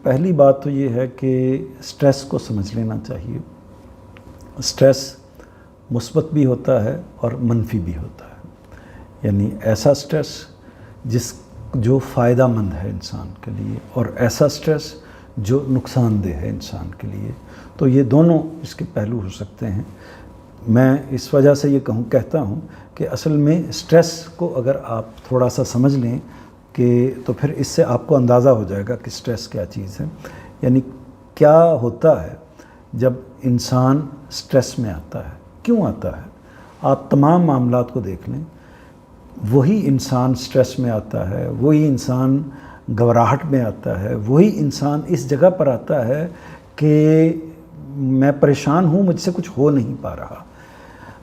پہلی بات تو یہ ہے کہ سٹریس کو سمجھ لینا چاہیے۔ سٹریس مثبت بھی ہوتا ہے اور منفی بھی ہوتا ہے، یعنی ایسا سٹریس جو فائدہ مند ہے انسان کے لیے، اور ایسا سٹریس جو نقصان دہ ہے انسان کے لیے۔ تو یہ دونوں اس کے پہلو ہو سکتے ہیں۔ میں اس وجہ سے یہ کہتا ہوں کہ اصل میں سٹریس کو اگر آپ تھوڑا سا سمجھ لیں تو پھر اس سے آپ کو اندازہ ہو جائے گا کہ سٹریس کیا چیز ہے، یعنی کیا ہوتا ہے جب انسان سٹریس میں آتا ہے، کیوں آتا ہے۔ آپ تمام معاملات کو دیکھ لیں، وہی انسان سٹریس میں آتا ہے، وہی انسان گھبراہٹ میں آتا ہے، وہی انسان اس جگہ پر آتا ہے کہ میں پریشان ہوں، مجھ سے کچھ ہو نہیں پا رہا۔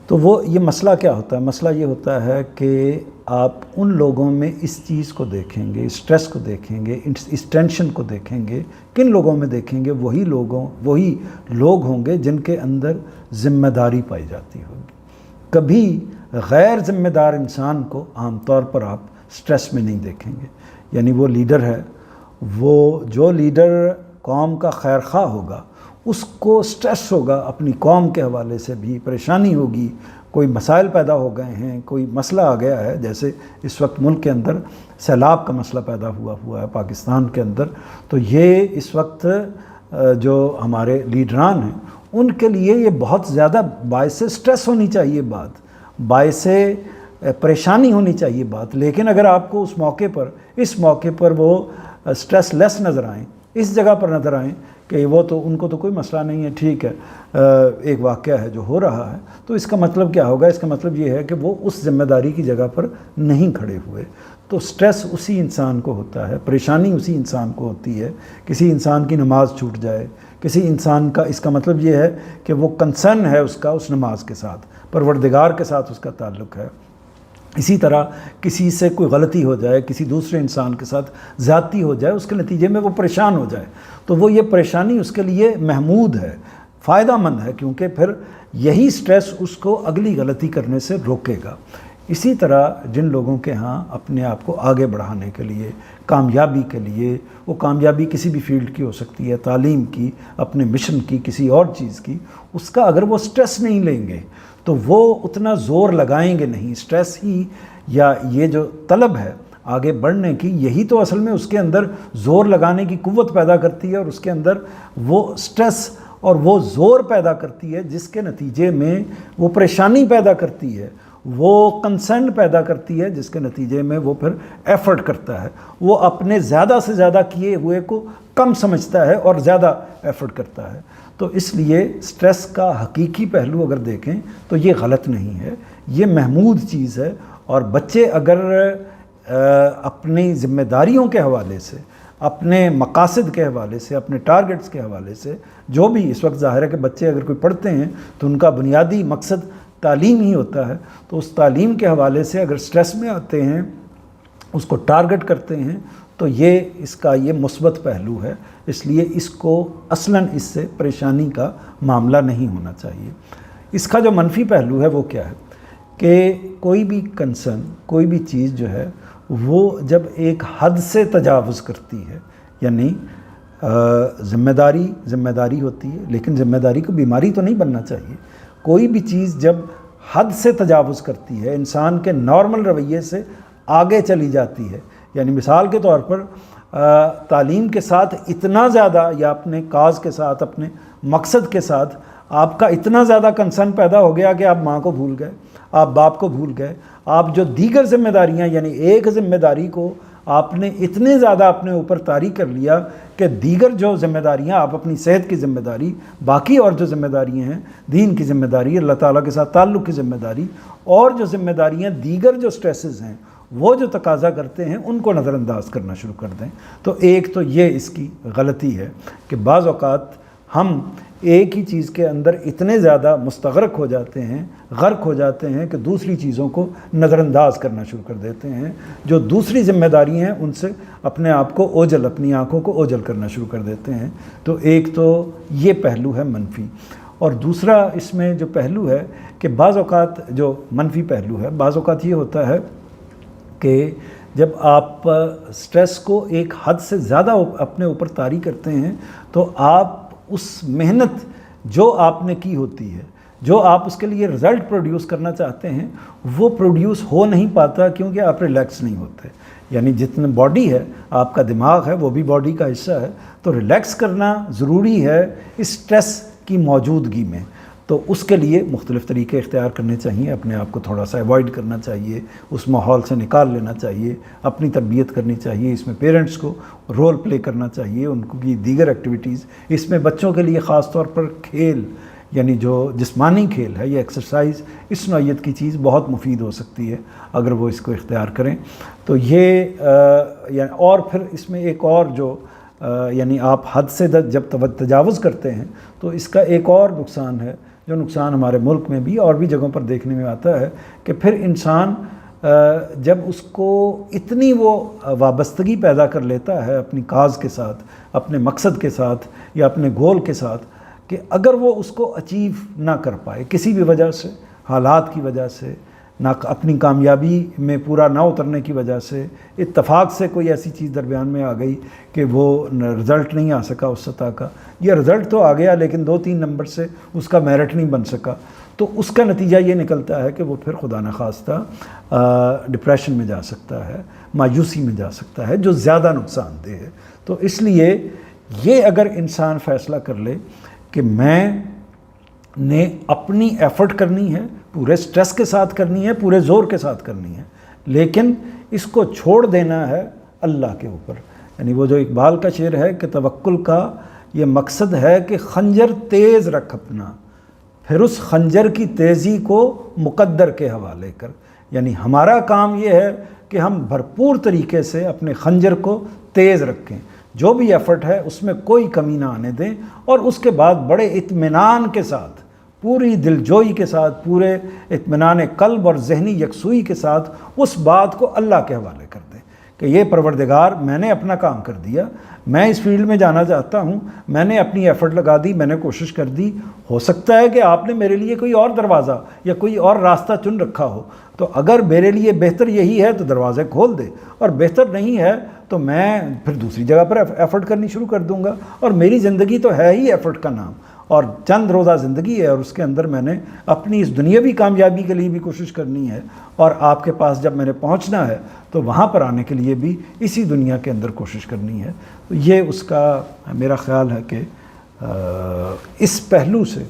تو یہ مسئلہ کیا ہوتا ہے؟ مسئلہ یہ ہوتا ہے کہ آپ ان لوگوں میں اس چیز کو دیکھیں گے، اسٹریس کو دیکھیں گے، اس ٹینشن کو دیکھیں گے، کن لوگوں میں دیکھیں گے؟ وہی لوگ ہوں گے جن کے اندر ذمہ داری پائی جاتی ہوگی۔ کبھی غیر ذمہ دار انسان کو عام طور پر آپ سٹریس میں نہیں دیکھیں گے، یعنی وہ لیڈر ہے، جو لیڈر قوم کا خیر خواہ ہوگا، اس کو سٹریس ہوگا، اپنی قوم کے حوالے سے بھی پریشانی ہوگی، کوئی مسائل پیدا ہو گئے ہیں، کوئی مسئلہ آ گیا ہے، جیسے اس وقت ملک کے اندر سیلاب کا مسئلہ پیدا ہوا ہے پاکستان کے اندر۔ تو یہ اس وقت جو ہمارے لیڈران ہیں ان کے لیے یہ بہت زیادہ باعث سٹریس ہونی چاہیے بات، باعث پریشانی ہونی چاہیے بات، لیکن اگر آپ کو اس موقع پر وہ سٹریس لیس نظر آئیں، اس جگہ پر نظر آئیں کہ ان کو تو کوئی مسئلہ نہیں ہے، ٹھیک ہے، ایک واقعہ ہے جو ہو رہا ہے، تو اس کا مطلب کیا ہوگا؟ اس کا مطلب یہ ہے کہ وہ اس ذمہ داری کی جگہ پر نہیں کھڑے ہوئے۔ تو سٹریس اسی انسان کو ہوتا ہے، پریشانی اسی انسان کو ہوتی ہے۔ کسی انسان کی نماز چھوٹ جائے، کسی انسان کا، اس کا مطلب یہ ہے کہ وہ کنسرن ہے اس نماز کے ساتھ، پروردگار کے ساتھ اس کا تعلق ہے۔ اسی طرح کسی سے کوئی غلطی ہو جائے، کسی دوسرے انسان کے ساتھ زیادتی ہو جائے، اس کے نتیجے میں وہ پریشان ہو جائے، تو یہ پریشانی اس کے لیے محمود ہے، فائدہ مند ہے، کیونکہ پھر یہی سٹریس اس کو اگلی غلطی کرنے سے روکے گا۔ اسی طرح جن لوگوں کے ہاں اپنے آپ کو آگے بڑھانے کے لیے، کامیابی کے لیے، وہ کامیابی کسی بھی فیلڈ کی ہو سکتی ہے، تعلیم کی، اپنے مشن کی، کسی اور چیز کی، اس کا اگر وہ سٹریس نہیں لیں گے تو وہ اتنا زور لگائیں گے نہیں۔ سٹریس ہی یا یہ جو طلب ہے آگے بڑھنے کی، یہی تو اصل میں اس کے اندر زور لگانے کی قوت پیدا کرتی ہے، اور اس کے اندر وہ سٹریس اور وہ زور پیدا کرتی ہے جس کے نتیجے میں وہ پریشانی پیدا کرتی ہے، وہ کنسرن پیدا کرتی ہے جس کے نتیجے میں وہ پھر ایفرٹ کرتا ہے، وہ اپنے زیادہ سے زیادہ کیے ہوئے کو کم سمجھتا ہے اور زیادہ ایفرٹ کرتا ہے۔ تو اس لیے سٹریس کا حقیقی پہلو اگر دیکھیں تو یہ غلط نہیں ہے، یہ محمود چیز ہے۔ اور بچے اگر اپنی ذمہ داریوں کے حوالے سے، اپنے مقاصد کے حوالے سے، اپنے ٹارگٹس کے حوالے سے، جو بھی اس وقت ظاہر ہے کہ بچے اگر کوئی پڑھتے ہیں تو ان کا بنیادی مقصد تعلیم ہی ہوتا ہے، تو اس تعلیم کے حوالے سے اگر سٹریس میں آتے ہیں، اس کو ٹارگٹ کرتے ہیں، تو اس کا مثبت پہلو ہے، اس لیے اس کو اصلاً اس سے پریشانی کا معاملہ نہیں ہونا چاہیے۔ اس کا جو منفی پہلو ہے وہ کیا ہے کہ کوئی بھی کنسرن، کوئی بھی چیز جو ہے وہ جب ایک حد سے تجاوز کرتی ہے، یعنی ذمہ داری ہوتی ہے، لیکن ذمہ داری کو بیماری تو نہیں بننا چاہیے۔ کوئی بھی چیز جب حد سے تجاوز کرتی ہے، انسان کے نارمل رویے سے آگے چلی جاتی ہے، یعنی مثال کے طور پر تعلیم کے ساتھ اتنا زیادہ، یا اپنے کاز کے ساتھ، اپنے مقصد کے ساتھ آپ کا اتنا زیادہ کنسرن پیدا ہو گیا کہ آپ ماں کو بھول گئے، آپ باپ کو بھول گئے، آپ جو دیگر ذمہ داریاں، یعنی ایک ذمہ داری کو آپ نے اتنے زیادہ اپنے اوپر طاری کر لیا کہ دیگر جو ذمہ داریاں، آپ اپنی صحت کی ذمہ داری، باقی اور جو ذمہ داریاں ہیں، دین کی ذمہ داری، اللہ تعالیٰ کے ساتھ تعلق کی ذمہ داری، اور جو ذمہ داریاں دیگر جو سٹریسز ہیں وہ جو تقاضا کرتے ہیں، ان کو نظر انداز کرنا شروع کر دیں۔ تو ایک تو یہ اس کی غلطی ہے کہ بعض اوقات ہم ایک ہی چیز کے اندر اتنے زیادہ مستغرق ہو جاتے ہیں، غرق ہو جاتے ہیں کہ دوسری چیزوں کو نظر انداز کرنا شروع کر دیتے ہیں، جو دوسری ذمہ داری ہیں ان سے اپنے آپ کو اوجھل، اپنی آنکھوں کو اوجھل کرنا شروع کر دیتے ہیں۔ تو ایک تو یہ پہلو ہے منفی، اور دوسرا اس میں جو پہلو ہے کہ بعض اوقات جو منفی پہلو ہے، بعض اوقات یہ ہوتا ہے کہ جب آپ سٹریس کو ایک حد سے زیادہ اپنے اوپر طاری کرتے ہیں تو آپ اس محنت جو آپ نے کی ہوتی ہے، جو آپ اس کے لیے رزلٹ پروڈیوس کرنا چاہتے ہیں، وہ پروڈیوس ہو نہیں پاتا، کیونکہ آپ ریلیکس نہیں ہوتے. یعنی جتنا باڈی ہے، آپ کا دماغ ہے، وہ بھی باڈی کا حصہ ہے، تو ریلیکس کرنا ضروری ہے اس سٹریس کی موجودگی میں. تو اس کے لیے مختلف طریقے اختیار کرنے چاہیے، اپنے آپ کو تھوڑا سا ایوائڈ کرنا چاہیے، اس ماحول سے نکال لینا چاہیے، اپنی تربیت کرنی چاہیے. اس میں پیرنٹس کو رول پلے کرنا چاہیے، ان کی دیگر ایکٹیویٹیز. اس میں بچوں کے لیے خاص طور پر کھیل، یعنی جو جسمانی کھیل ہے، یہ ایکسرسائز، اس نوعیت کی چیز بہت مفید ہو سکتی ہے اگر وہ اس کو اختیار کریں. تو یہ اور پھر اس میں ایک اور جو یعنی آپ حد سے جب تجاوز کرتے ہیں تو اس کا ایک اور نقصان ہے، جو نقصان ہمارے ملک میں بھی اور بھی جگہوں پر دیکھنے میں آتا ہے، کہ پھر انسان جب اس کو اتنی وہ وابستگی پیدا کر لیتا ہے اپنی کاز کے ساتھ، اپنے مقصد کے ساتھ یا اپنے گول کے ساتھ، کہ اگر وہ اس کو اچیو نہ کر پائے کسی بھی وجہ سے، حالات کی وجہ سے، نہ اپنی کامیابی میں پورا نہ اترنے کی وجہ سے، اتفاق سے کوئی ایسی چیز درمیان میں آ گئی کہ وہ رزلٹ نہیں آ سکا اس سطح کا، یا رزلٹ تو آ گیا لیکن 2-3 نمبر سے اس کا میرٹ نہیں بن سکا، تو اس کا نتیجہ یہ نکلتا ہے کہ وہ پھر خدا نخواستہ ڈپریشن میں جا سکتا ہے، مایوسی میں جا سکتا ہے، جو زیادہ نقصان دہ ہے. تو اس لیے یہ اگر انسان فیصلہ کر لے کہ میں نے اپنی ایفرٹ کرنی ہے، پورے سٹریس کے ساتھ کرنی ہے، پورے زور کے ساتھ کرنی ہے، لیکن اس کو چھوڑ دینا ہے اللہ کے اوپر. یعنی وہ جو اقبال کا شعر ہے کہ توکل کا یہ مقصد ہے کہ خنجر تیز رکھ اپنا، پھر اس خنجر کی تیزی کو مقدر کے حوالے کر. یعنی ہمارا کام یہ ہے کہ ہم بھرپور طریقے سے اپنے خنجر کو تیز رکھیں، جو بھی ایفرٹ ہے اس میں کوئی کمی نہ آنے دیں، اور اس کے بعد بڑے اطمینان کے ساتھ، پوری دلجوئی کے ساتھ، پورے اطمینان قلب اور ذہنی یکسوئی کے ساتھ اس بات کو اللہ کے حوالے کر دیں کہ یہ پروردگار، میں نے اپنا کام کر دیا، میں اس فیلڈ میں جانا چاہتا ہوں، میں نے اپنی ایفرٹ لگا دی، میں نے کوشش کر دی، ہو سکتا ہے کہ آپ نے میرے لیے کوئی اور دروازہ یا کوئی اور راستہ چن رکھا ہو، تو اگر میرے لیے بہتر یہی ہے تو دروازے کھول دے، اور بہتر نہیں ہے تو میں پھر دوسری جگہ پر ایفرٹ کرنی شروع کر دوں گا. اور میری زندگی تو ہے ہی ایفرٹ کا نام، اور چند روزہ زندگی ہے، اور اس کے اندر میں نے اپنی اس دنیاوی کامیابی کے لیے بھی کوشش کرنی ہے، اور آپ کے پاس جب میں نے پہنچنا ہے تو وہاں پر آنے کے لیے بھی اسی دنیا کے اندر کوشش کرنی ہے. تو یہ اس کا میرا خیال ہے کہ اس پہلو سے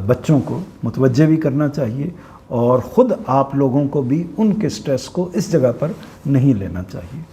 بچوں کو متوجہ بھی کرنا چاہیے، اور خود آپ لوگوں کو بھی ان کے سٹریس کو اس جگہ پر نہیں لینا چاہیے.